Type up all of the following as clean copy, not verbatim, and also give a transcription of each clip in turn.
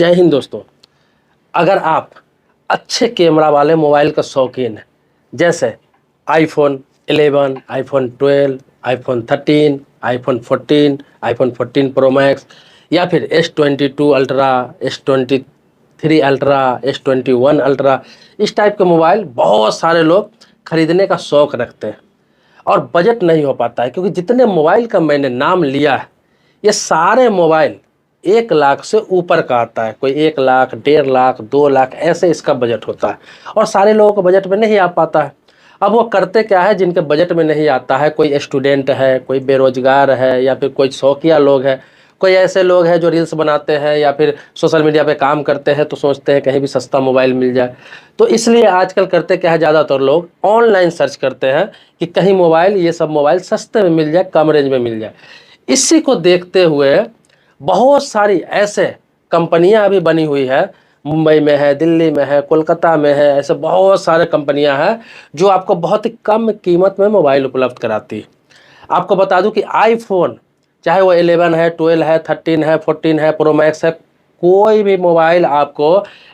जय हिंद दोस्तों। अगर आप अच्छे कैमरा वाले मोबाइल का शौकीन हैं, जैसे iPhone 11, iPhone 12, iPhone 13, iPhone 14, iPhone 14 pro max या फिर S22 ultra, S23 ultra, S21 ultra, इस टाइप के मोबाइल बहुत सारे लोग खरीदने का शौक़ रखते हैं और बजट नहीं हो पाता है, क्योंकि जितने मोबाइल का मैंने नाम लिया है ये सारे मोबाइल 1 लाख से ऊपर का आता है। कोई 1 लाख, 1.5 लाख, 2 लाख ऐसे इसका बजट होता है और सारे लोगों को बजट में नहीं आ पाता है। अब वो करते क्या है, जिनके बजट में नहीं आता है, कोई स्टूडेंट है, कोई बेरोजगार है या फिर कोई शौकिया लोग हैं, कोई ऐसे लोग हैं जो रील्स बनाते हैं या फिर सोशल मीडिया पे काम करते हैं, तो सोचते हैं कहीं भी सस्ता मोबाइल मिल जाए। तो इसलिए आजकल करते क्या है, ज़्यादातर लोग ऑनलाइन सर्च करते हैं कि कहीं मोबाइल, ये सब मोबाइल सस्ते में मिल जाए, कम रेंज में मिल जाए। इसी को देखते हुए बहुत सारी ऐसे कंपनियां अभी बनी हुई है, मुंबई में है, दिल्ली में है, कोलकाता में है, ऐसे बहुत सारे कंपनियां हैं जो आपको बहुत ही कम कीमत में मोबाइल उपलब्ध कराती है। आपको बता दूं कि आईफोन, चाहे वो 11 है, 12 है, 13 है, 14 है, प्रो मैक्स है, कोई भी मोबाइल आपको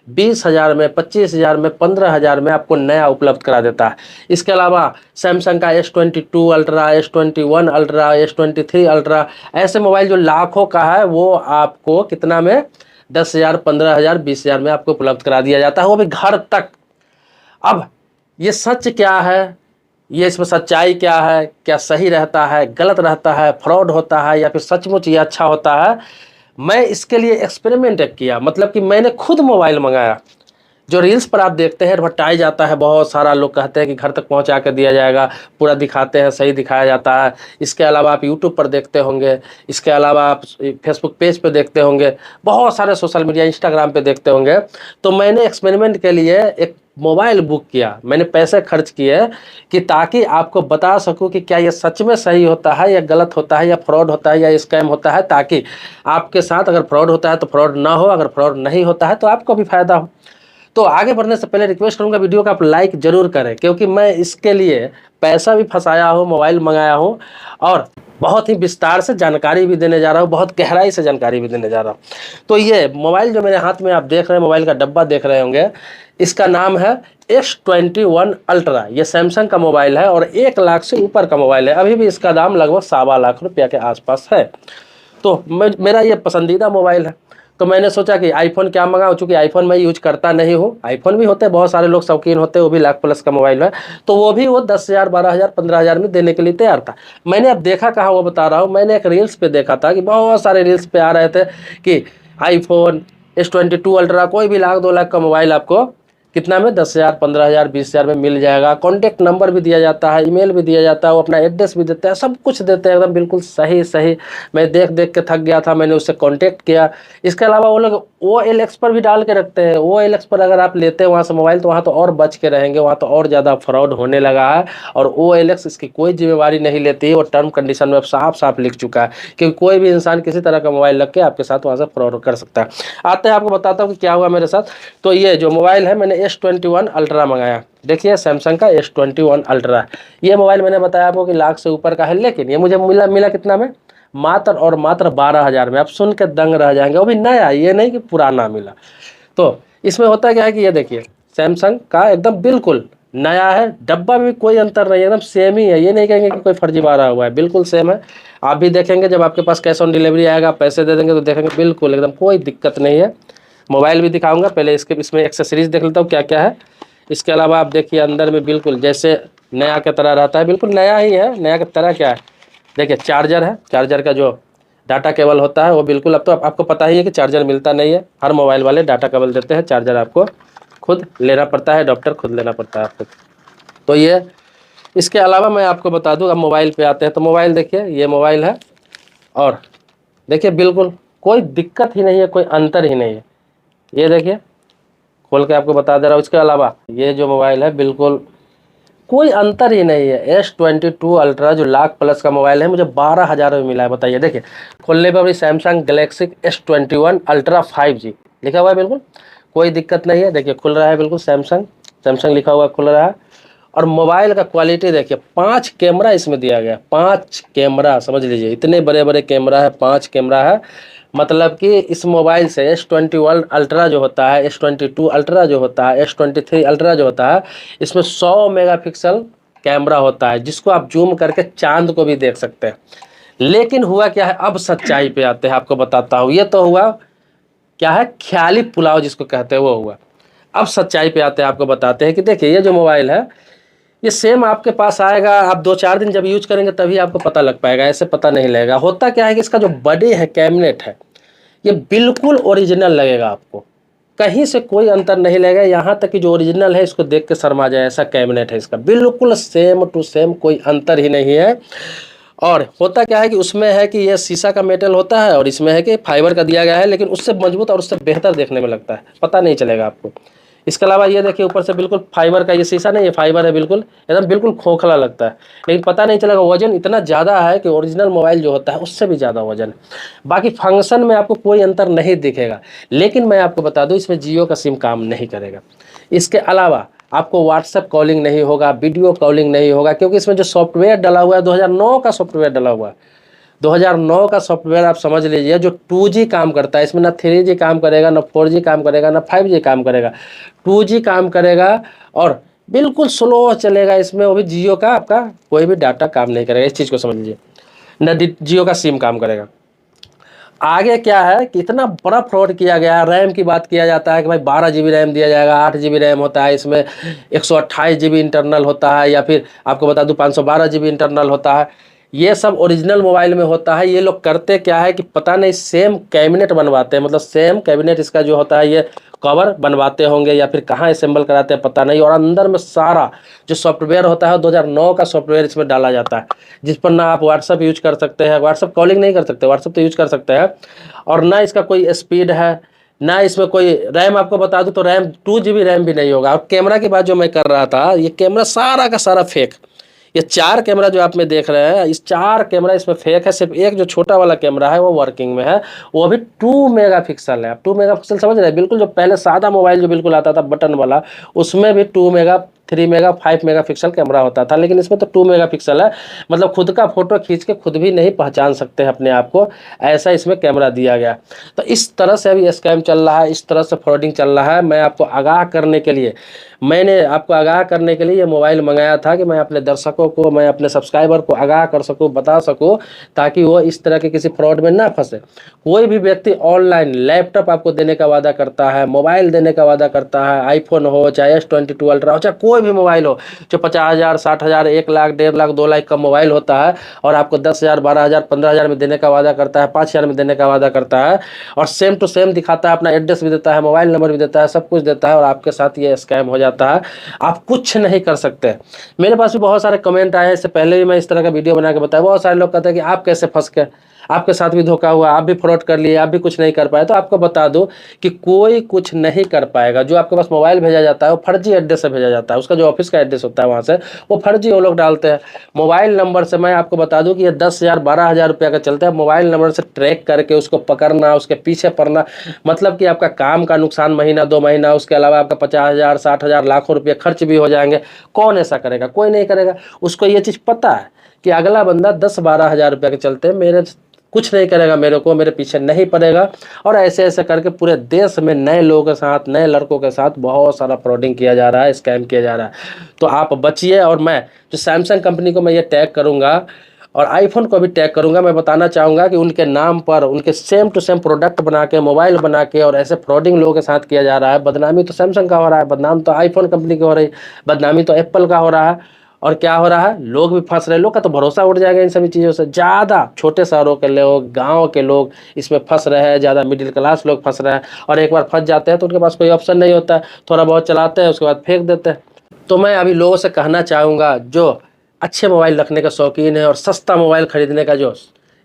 20,000 में, 25,000 में, 15,000 में आपको नया उपलब्ध करा देता है। इसके अलावा सैमसंग का S22 ultra, S21 ultra, S23 ultra, ऐसे मोबाइल जो लाखों का है, वो आपको कितना में, 10,000, 15,000, 20,000 में आपको उपलब्ध करा दिया जाता है, वो भी घर तक। अब ये सच क्या है, ये इसमें सच्चाई क्या है, क्या सही रहता है, गलत रहता है, फ्रॉड होता है या फिर सचमुच ये अच्छा होता है, मैं इसके लिए एक्सपेरिमेंट किया। मतलब कि मैंने खुद मोबाइल मंगाया। जो रील्स पर आप देखते हैं एडवर्टाइज आता है, बहुत सारा लोग कहते हैं कि घर तक पहुंचा कर दिया जाएगा, पूरा दिखाते हैं, सही दिखाया जाता है। इसके अलावा आप यूट्यूब पर देखते होंगे, इसके अलावा आप फेसबुक पेज पे देखते होंगे, बहुत सारे सोशल मीडिया, इंस्टाग्राम पे देखते होंगे। तो मैंने एक्सपेरिमेंट के लिए एक मोबाइल बुक किया, मैंने पैसे खर्च किए कि ताकि आपको बता सकूं कि क्या ये सच में सही होता है या गलत होता है या फ्रॉड होता है या स्कैम होता है, ताकि आपके साथ अगर फ्रॉड होता है तो फ्रॉड ना हो, अगर फ्रॉड नहीं होता है तो आपको भी फायदा हो। तो आगे बढ़ने से पहले रिक्वेस्ट करूंगा वीडियो का आप लाइक जरूर करें, क्योंकि मैं इसके लिए पैसा भी फंसाया हूं, मोबाइल मंगाया हूं और बहुत ही विस्तार से जानकारी भी देने जा रहा हूं, बहुत गहराई से जानकारी भी देने जा रहा हूं। तो ये मोबाइल जो मेरे हाथ में आप देख रहे हैं, मोबाइल का डब्बा देख रहे होंगे, इसका नाम है S21 अल्ट्रा। ये सैमसंग का मोबाइल है और 1 लाख से ऊपर का मोबाइल है। अभी भी इसका दाम लगभग 2.25 लाख रुपया के आसपास है। तो मेरा ये पसंदीदा मोबाइल है। तो मैंने सोचा कि आईफोन क्या मंगाऊं, चूंकि आईफोन मैं यूज करता नहीं हूँ। आईफोन भी होते हैं, बहुत सारे लोग शौकीन होते हैं, वो भी लाख प्लस का मोबाइल है, तो वो भी वो 10,000, 12,000, 15,000 में देने के लिए तैयार था। मैंने अब देखा कहाँ, वो बता रहा हूँ, मैंने एक रील्स पे देखा था कि बहुत सारे रील्स पे आ रहे थे कि आईफोन S22 अल्ट्रा, कोई भी 1 लाख 2 लाख का मोबाइल आपको कितना में, 10,000, 15,000, 20,000 में मिल जाएगा। कॉन्टैक्ट नंबर भी दिया जाता है, ईमेल भी दिया जाता है, वो अपना एड्रेस भी देते हैं, सब कुछ देते हैं एकदम बिल्कुल सही सही। मैं देख देख के थक गया था, मैंने उससे कांटेक्ट किया। इसके अलावा वो लोग OLX पर भी डाल के रखते हैं। OLX पर अगर आप लेते हैं वहाँ से मोबाइल, तो वहाँ तो और बच के रहेंगे, वहाँ तो और ज़्यादा फ्रॉड होने लगा है। और OLX इसकी कोई जिम्मेवारी नहीं लेती है, वो टर्म कंडीशन में साफ साफ लिख चुका है कि कोई भी इंसान किसी तरह का मोबाइल लग के आपके साथ वहाँ से फ्रॉड कर सकता है। आते हैं, आपको बताता हूँ कि क्या हुआ मेरे साथ। तो ये जो मोबाइल है, मैंने S21 अल्ट्रा मंगाया। देखिए सैमसंग का S21 अल्ट्रा, ये मोबाइल मैंने बताया आपको कि लाख से ऊपर का है, लेकिन ये मुझे मिला कितना में, मात्र और मात्र 12,000 में। आप सुन के दंग रह जाएंगे, वो भी नया, ये नहीं कि पुराना मिला। तो इसमें होता क्या है कि ये देखिए सैमसंग का एकदम बिल्कुल नया है, डब्बा में कोई अंतर नहीं है, एकदम सेम ही है। ये नहीं कहेंगे कि कोई फर्जीवाड़ा हुआ है, बिल्कुल सेम है। आप भी देखेंगे जब आपके पास कैश ऑन डिलीवरी आएगा, पैसे दे देंगे तो देखेंगे बिल्कुल एकदम कोई दिक्कत नहीं है। मोबाइल भी दिखाऊंगा, पहले इसमें एक्सेसरीज देख लेता हूँ क्या क्या है। इसके अलावा आप देखिए अंदर में बिल्कुल जैसे नया की तरह रहता है, बिल्कुल नया ही है। नया की तरह क्या है, देखिए चार्जर है, चार्जर का जो डाटा केबल होता है वो बिल्कुल, अब तो आपको पता ही है कि चार्जर मिलता नहीं है, हर मोबाइल वाले डाटा केबल देते हैं, चार्जर आपको खुद लेना पड़ता है, अडॉप्टर खुद लेना पड़ता है आपको। तो ये, इसके अलावा मैं आपको बता दूं, अब मोबाइल पे आते हैं। तो मोबाइल देखिए, ये मोबाइल है और देखिए बिल्कुल कोई दिक्कत ही नहीं है, कोई अंतर ही नहीं है। ये देखिए खोल के आपको बता दे रहा हूँ। इसके अलावा ये जो मोबाइल है बिल्कुल कोई अंतर ही नहीं है। S22 अल्ट्रा जो लाख प्लस का मोबाइल है, मुझे 12,000 में मिला है, बताइए। देखिए खोलने पर भी Samsung Galaxy S21 ultra 5G लिखा हुआ है, बिल्कुल कोई दिक्कत नहीं है। देखिए खुल रहा है, बिल्कुल सैमसंग लिखा हुआ खुल रहा है। और मोबाइल का क्वालिटी देखिए, 5 कैमरा इसमें दिया गया, 5 कैमरा, समझ लीजिए इतने बड़े बड़े कैमरा है, 5 कैमरा है। मतलब कि इस मोबाइल से S21 अल्ट्रा जो होता है, S22 अल्ट्रा जो होता है, S23 अल्ट्रा जो होता है, इसमें 100 मेगापिक्सल कैमरा होता है, जिसको आप जूम करके चांद को भी देख सकते हैं। लेकिन हुआ क्या है, अब सच्चाई पे आते हैं, आपको बताता हूँ। ये तो हुआ क्या है, ख्याली पुलाव जिसको कहते हैं वो हुआ। अब सच्चाई पे आते हैं, आपको बताते हैं कि देखिए ये जो मोबाइल है, ये सेम आपके पास आएगा, आप 2-4 दिन जब यूज करेंगे तभी आपको पता लग पाएगा, ऐसे पता नहीं लगेगा। होता क्या है कि इसका जो बॉडी है, कैबिनेट है, ये बिल्कुल ओरिजिनल लगेगा आपको, कहीं से कोई अंतर नहीं लगेगा। यहाँ तक कि जो ओरिजिनल है इसको देख के शर्मा जाए, ऐसा कैबिनेट है इसका, बिल्कुल सेम टू सेम, कोई अंतर ही नहीं है। और होता क्या है कि उसमें है कि ये शीशा का मेटल होता है और इसमें है कि फाइबर का दिया गया है, लेकिन उससे मजबूत और उससे बेहतर देखने में लगता है, पता नहीं चलेगा आपको। इसके अलावा ये देखिए ऊपर से बिल्कुल फाइबर का, ये शीशा नहीं, ये फाइबर है, बिल्कुल एकदम बिल्कुल खोखला लगता है, लेकिन पता नहीं चलेगा। वजन इतना ज़्यादा है कि ओरिजिनल मोबाइल जो होता है उससे भी ज़्यादा वजन है। बाकी फंक्शन में आपको कोई अंतर नहीं दिखेगा, लेकिन मैं आपको बता दूं इसमें जियो का सिम काम नहीं करेगा। इसके अलावा आपको व्हाट्सएप कॉलिंग नहीं होगा, वीडियो कॉलिंग नहीं होगा, क्योंकि इसमें जो सॉफ्टवेयर डला हुआ है 2009 का सॉफ्टवेयर डला हुआ है। 2009 का सॉफ्टवेयर आप समझ लीजिए, जो 2G काम करता है, इसमें ना 3G काम करेगा, ना 4G काम करेगा, ना 5G काम करेगा, 2G काम करेगा और बिल्कुल स्लो चलेगा इसमें। वो भी जियो का आपका कोई भी डाटा काम नहीं करेगा, इस चीज़ को समझ लीजिए। ना जियो का सिम काम करेगा। आगे क्या है कि इतना बड़ा फ्रॉड किया गया है। रैम की बात किया जाता है कि भाई 12 GB रैम दिया जाएगा, 8 GB रैम होता है इसमें, 128 GB इंटरनल होता है, या फिर आपको बता दूं 512 GB इंटरनल होता है। ये सब ओरिजिनल मोबाइल में होता है। ये लोग करते क्या है कि पता नहीं सेम कैबिनेट बनवाते हैं, मतलब सेम कैबिनेट इसका जो होता है, ये कवर बनवाते होंगे या फिर कहाँ असेंबल कराते हैं पता नहीं, और अंदर में सारा जो सॉफ्टवेयर होता है 2009 का सॉफ्टवेयर इसमें डाला जाता है, जिस पर ना आप व्हाट्सअप यूज कर सकते हैं, व्हाट्सअप कॉलिंग नहीं कर सकते, व्हाट्सअप तो यूज कर सकते हैं, और ना इसका कोई स्पीड है, ना इसमें कोई रैम। आपको बता दूं तो रैम 2 GB रैम भी नहीं होगा। और कैमरा की बात जो मैं कर रहा था, ये कैमरा सारा का सारा फेक। ये 4 कैमरा जो आप में देख रहे हैं, इस 4 कैमरा इसमें फेक है। सिर्फ एक जो छोटा वाला कैमरा है वो वर्किंग में है, वो भी 2 मेगापिक्सल है। आप 2 मेगापिक्सल समझ रहे हैं, बिल्कुल जो पहले सादा मोबाइल जो बिल्कुल आता था बटन वाला, उसमें भी 2 मेगा, 3 मेगा, 5 मेगापिक्सल कैमरा होता था, लेकिन इसमें तो 2 मेगापिक्सल है। मतलब खुद का फोटो खींच के खुद भी नहीं पहचान सकते हैं अपने आप को, ऐसा इसमें कैमरा दिया गया। तो इस तरह से अभी स्कैम चल रहा है, इस तरह से फ्रॉडिंग चल रहा है। मैं आपको आगाह करने के लिए, मैंने आपको आगाह करने के लिए ये मोबाइल मंगाया था कि मैं अपने दर्शकों को, मैं अपने सब्सक्राइबर को आगाह कर सकूं, बता सकूं, ताकि वो इस तरह के किसी फ्रॉड में ना फंसे। कोई भी व्यक्ति ऑनलाइन लैपटॉप आपको देने का वादा करता है, मोबाइल देने का वादा करता है, आईफोन हो, चाहे S22 अल्ट्रा हो, चाहे कोई भी मोबाइल हो, जो 50,000, 60,000, 1 लाख, 1.5 लाख, 2 लाख का मोबाइल होता है, और आपको 10,000, 12,000, 15,000 में देने का वादा करता है, 5,000 में देने का वादा करता है, और सेम टू सेम दिखाता है, अपना एड्रेस भी देता है, मोबाइल नंबर भी देता है, सब कुछ देता है, और आपके साथ ये स्कैम हो जाता है। आप कुछ नहीं कर सकते। मेरे पास भी बहुत सारे कमेंट आए, इससे पहले भी मैं इस तरह का वीडियो बना के बताया। बहुत सारे लोग कहते हैं कि आप कैसे फंस गए, आपके साथ भी धोखा हुआ, आप भी फ्रॉड कर लिए, आप भी कुछ नहीं कर पाए। तो आपको बता दूं कि कोई कुछ नहीं कर पाएगा। जो आपके पास मोबाइल भेजा जाता है वो फर्जी एड्रेस से भेजा जाता है, उसका जो ऑफिस का एड्रेस होता है वहाँ से वो फर्जी वो लोग डालते हैं। मोबाइल नंबर से मैं आपको बता दूं कि ये 10,000, 12,000 रुपये का चलता है। मोबाइल नंबर से ट्रैक करके उसको पकड़ना, उसके पीछे पड़ना, मतलब कि आपका काम का नुकसान महीना 2 महीना, उसके अलावा आपका 50,000, 60,000, लाखों रुपये खर्च भी हो जाएंगे। कौन ऐसा करेगा? कोई नहीं करेगा। उसको ये चीज़ पता है कि अगला बंदा 10-12 हज़ार रुपये के चलते मेरे कुछ नहीं करेगा, मेरे को मेरे पीछे नहीं पड़ेगा। और ऐसे ऐसे करके पूरे देश में नए लोगों के साथ, नए लड़कों के साथ बहुत सारा फ्रॉडिंग किया जा रहा है, स्कैम किया जा रहा है। तो आप बचिए। और मैं जो सैमसंग कंपनी को मैं ये टैग करूंगा और आईफोन को भी टैग करूंगा, मैं बताना चाहूँगा कि उनके नाम पर उनके सेम टू सेम प्रोडक्ट बना के, मोबाइल बना के, और ऐसे फ्रॉडिंग लोगों के साथ किया जा रहा है। बदनामी तो सैमसंग का हो रहा है, बदनाम तो आईफोन कंपनी की हो रही है, बदनामी तो एप्पल का हो रहा है। और क्या हो रहा है, लोग भी फंस रहे हैं। लोग का तो भरोसा उठ जाएगा इन सभी चीज़ों से। ज़्यादा छोटे शहरों के लोग, गाँव के लोग इसमें फंस रहे हैं, ज़्यादा मिडिल क्लास लोग फंस रहे हैं। और एक बार फंस जाते हैं तो उनके पास कोई ऑप्शन नहीं होता है, थोड़ा बहुत चलाते हैं उसके बाद फेंक देते हैं। तो मैं अभी लोगों से कहना चाहूँगा, जो अच्छे मोबाइल रखने का शौकीन है और सस्ता मोबाइल खरीदने का जो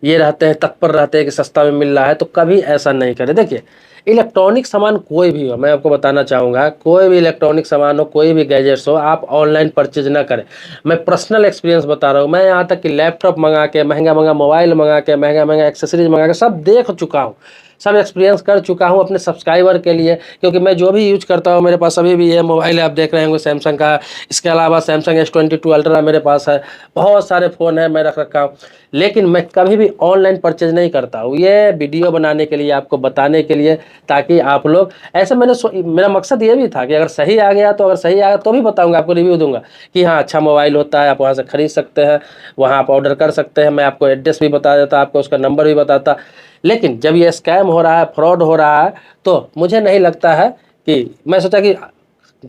ये रहते हैं, तत्पर रहते हैं कि सस्ता में मिल रहा है, तो कभी ऐसा नहीं करें। देखिए, इलेक्ट्रॉनिक सामान कोई भी हो, मैं आपको बताना चाहूँगा, कोई भी इलेक्ट्रॉनिक सामान हो, कोई भी गैजेट्स हो, आप ऑनलाइन परचेज ना करें। मैं पर्सनल एक्सपीरियंस बता रहा हूँ। मैं यहाँ तक कि लैपटॉप मंगा के, महंगा महंगा मोबाइल मंगा के, महंगा महंगा एक्सेसरीज मंगा के सब देख चुका हूँ। सब एक्सपीरियंस कर चुका हूँ अपने सब्सक्राइबर के लिए, क्योंकि मैं जो भी यूज करता हूँ, मेरे पास अभी भी ये मोबाइल है, आप देख रहे होंगे सैमसंग का। इसके अलावा सैमसंग S22 अल्ट्रा मेरे पास है, बहुत सारे फ़ोन है मैं रख रखा हूँ, लेकिन मैं कभी भी ऑनलाइन परचेज नहीं करता हूँ। ये वीडियो बनाने के लिए, आपको बताने के लिए, ताकि आप लोग ऐसे मेरा मकसद ये भी था कि अगर सही आ गया तो, अगर सही आया तो भी बताऊँगा, आपको रिव्यू दूंगा कि हाँ अच्छा मोबाइल होता है, आप वहाँ से खरीद सकते हैं, वहाँ आप ऑर्डर कर सकते हैं। मैं आपको एड्रेस भी बता देता, आपको उसका नंबर भी बताता। लेकिन जब ये स्कैम हो रहा है, फ्रॉड हो रहा है, तो मुझे नहीं लगता है कि, मैं सोचा कि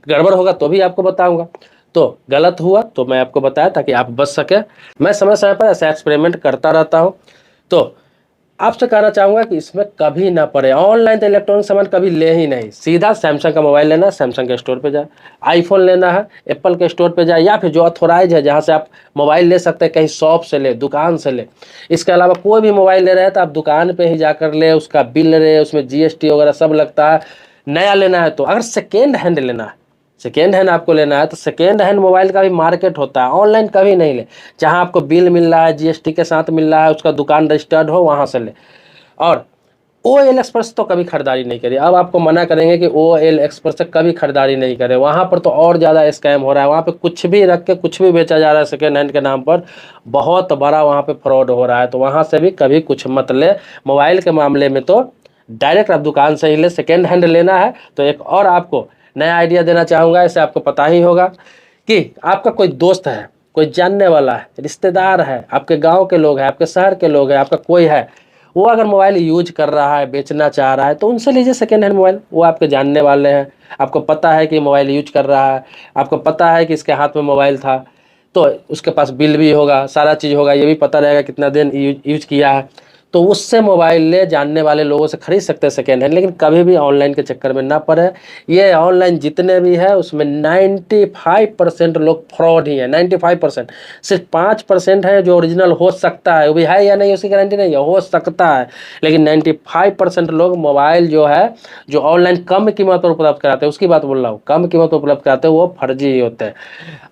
गड़बड़ होगा तो भी आपको बताऊंगा, तो गलत हुआ तो मैं आपको बताया ताकि आप बच सके। मैं समय समय पर ऐसा एक्सपेरिमेंट करता रहता हूँ। तो आपसे कहना चाहूँगा कि इसमें कभी ना पड़े, ऑनलाइन तो इलेक्ट्रॉनिक सामान कभी ले ही नहीं। सीधा सैमसंग का मोबाइल लेना है, सैमसंग के स्टोर पे जाए। आईफोन लेना है, एप्पल के स्टोर पे जाए, या फिर जो ऑथोराइज है जहाँ से आप मोबाइल ले सकते हैं, कहीं शॉप से ले, दुकान से ले। इसके अलावा कोई भी मोबाइल ले रहे हैं तो आप दुकान पे ही जाकर ले, उसका बिल ले, उसमें GST वगैरह सब लगता है। नया लेना है तो, अगर सेकेंड हैंड लेना है, सेकेंड हैंड आपको लेना है तो सेकेंड हैंड मोबाइल का भी मार्केट होता है, ऑनलाइन कभी नहीं ले। जहाँ आपको बिल मिल रहा है, GST के साथ मिल रहा है, उसका दुकान रजिस्टर्ड हो, वहाँ से ले। और OLX तो कभी खरीदारी नहीं करिए। अब आपको मना करेंगे कि OLX से कभी खरीदारी नहीं करें, वहाँ पर तो और ज़्यादा स्कैम हो रहा है। वहाँ पे कुछ भी रख के कुछ भी बेचा जा रहा है सेकेंड हैंड के नाम पर, बहुत बड़ा वहाँ पे फ्रॉड हो रहा है। तो वहाँ से भी कभी कुछ मत ले। मोबाइल के मामले में तो डायरेक्ट आप दुकान से ही ले। सेकेंड हैंड लेना है तो एक और आपको नया आइडिया देना चाहूँगा, इसे आपको पता ही होगा कि आपका कोई दोस्त है, कोई जानने वाला है, रिश्तेदार है, आपके गाँव के लोग हैं, आपके शहर के लोग हैं, आपका कोई है, वो अगर मोबाइल यूज कर रहा है, बेचना चाह रहा है, तो उनसे लीजिए सेकेंड हैंड मोबाइल। वो आपके जानने वाले हैं, आपको पता है कि मोबाइल यूज कर रहा है, आपको पता है कि इसके हाथ में मोबाइल था, तो उसके पास बिल भी होगा, सारा चीज़ होगा, ये भी पता रहेगा कितना दिन यूज किया है। तो उससे मोबाइल ले, जानने वाले लोगों से खरीद सकते हैं सेकेंड हैंड। लेकिन कभी भी ऑनलाइन के चक्कर में ना पड़े। ये ऑनलाइन जितने भी है उसमें 95% लोग फ्रॉड ही है, 95%। सिर्फ 5% है जो ओरिजिनल हो सकता है, वो भी है या नहीं उसकी गारंटी नहीं है, हो सकता है। लेकिन 95% लोग मोबाइल जो है, जो ऑनलाइन कम कीमत पर उपलब्ध कराते हैं, उसकी बात बोल रहा हूँ, कम कीमत पर उपलब्ध कराते हैं, वो फर्जी ही होते हैं।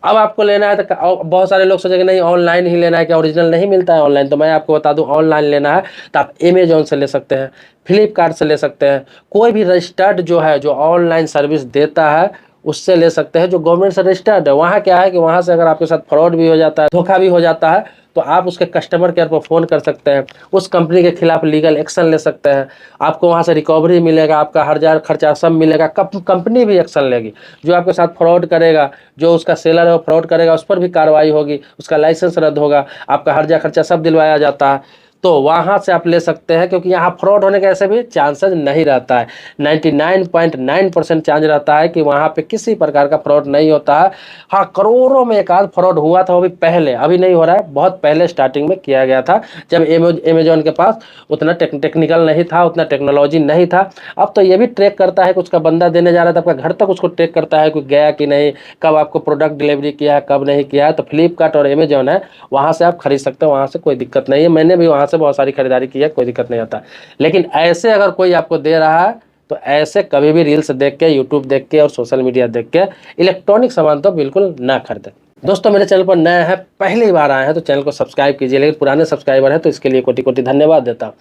अब आपको लेना है तो बहुत सारे लोग सोचेंगे नहीं ऑनलाइन ही लेना है, क्या ओरिजिनल नहीं मिलता है ऑनलाइन? तो मैं आपको बता दूं, ऑनलाइन लेना है तो आप अमेजोन से ले सकते हैं, फ्लिपकार्ट से ले सकते हैं, कोई भी रजिस्टर्ड जो है, जो ऑनलाइन सर्विस देता है, उससे ले सकते हैं, जो गवर्नमेंट से रजिस्टर्ड है। वहाँ क्या है कि वहाँ से अगर आपके साथ फ्रॉड भी हो जाता है, धोखा भी हो जाता है, तो आप उसके कस्टमर केयर पर फ़ोन कर सकते हैं, उस कंपनी के खिलाफ लीगल एक्शन ले सकते हैं। आपको वहाँ से रिकवरी मिलेगा, आपका हर जार खर्चा सब मिलेगा, कंपनी भी एक्शन लेगी। जो आपके साथ फ्रॉड करेगा, जो उसका सेलर है वो फ्रॉड करेगा, उस पर भी कार्रवाई होगी, उसका लाइसेंस रद्द होगा, आपका हर जार खर्चा सब दिलवाया जाता है। तो वहाँ से आप ले सकते हैं, क्योंकि यहाँ फ्रॉड होने का ऐसे भी चांसेस नहीं रहता है। 99.9% चांस रहता है कि वहाँ पे किसी प्रकार का फ्रॉड नहीं होता है। हाँ, करोड़ों में एक आध फ्रॉड हुआ था, वो भी पहले, अभी नहीं हो रहा है, बहुत पहले स्टार्टिंग में किया गया था, जब अमेजोन के पास उतना टेक्निकल नहीं था, उतना टेक्नोलॉजी नहीं था। अब तो ये भी ट्रैक करता है कि उसका बंदा देने जा रहा था आपका घर तक, उसको ट्रैक करता है कि गया कि नहीं, कब आपको प्रोडक्ट डिलीवरी किया है, कब नहीं किया है। तो फ्लिपकार्ट और अमेजोन है, वहाँ से आप खरीद सकते हो, वहाँ से कोई दिक्कत नहीं है। मैंने भी वहाँ से बहुत सारी खरीदारी की है, कोई दिक्कत नहीं आता। लेकिन ऐसे अगर कोई आपको दे रहा है तो ऐसे कभी भी रील्स देख के, यूट्यूब देख के और सोशल मीडिया देख के इलेक्ट्रॉनिक सामान तो बिल्कुल ना खरीदें। दोस्तों, मेरे चैनल पर नए हैं, पहली बार आए हैं तो चैनल को सब्सक्राइब कीजिए, लेकिन पुराने सब्सक्राइबर हैं तो इसके लिए कोटि कोटि धन्यवाद देता हूँ।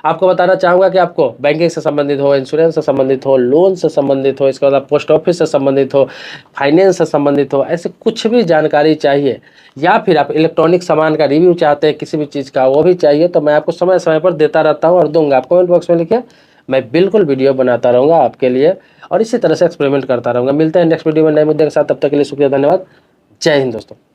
आपको बताना चाहूँगा कि आपको बैंकिंग से संबंधित हो, इंश्योरेंस से संबंधित हो, लोन से संबंधित हो, इसके बाद पोस्ट ऑफिस से संबंधित हो, फाइनेंस से संबंधित हो, ऐसे कुछ भी जानकारी चाहिए, या फिर आप इलेक्ट्रॉनिक सामान का रिव्यू चाहते हैं, किसी भी चीज़ का वो भी चाहिए, तो मैं आपको समय समय पर देता रहता हूँ और दूंगा। आप कमेंट बॉक्स में लिखिए, मैं बिल्कुल वीडियो बनाता रहूँगा आपके लिए और इसी तरह से एक्सपेरिमेंट करता रहूँगा। मिलते हैं नेक्स्ट वीडियो में नए मुद्दे के साथ, तब तक के लिए शुक्रिया, धन्यवाद, जय हिंद दोस्तों।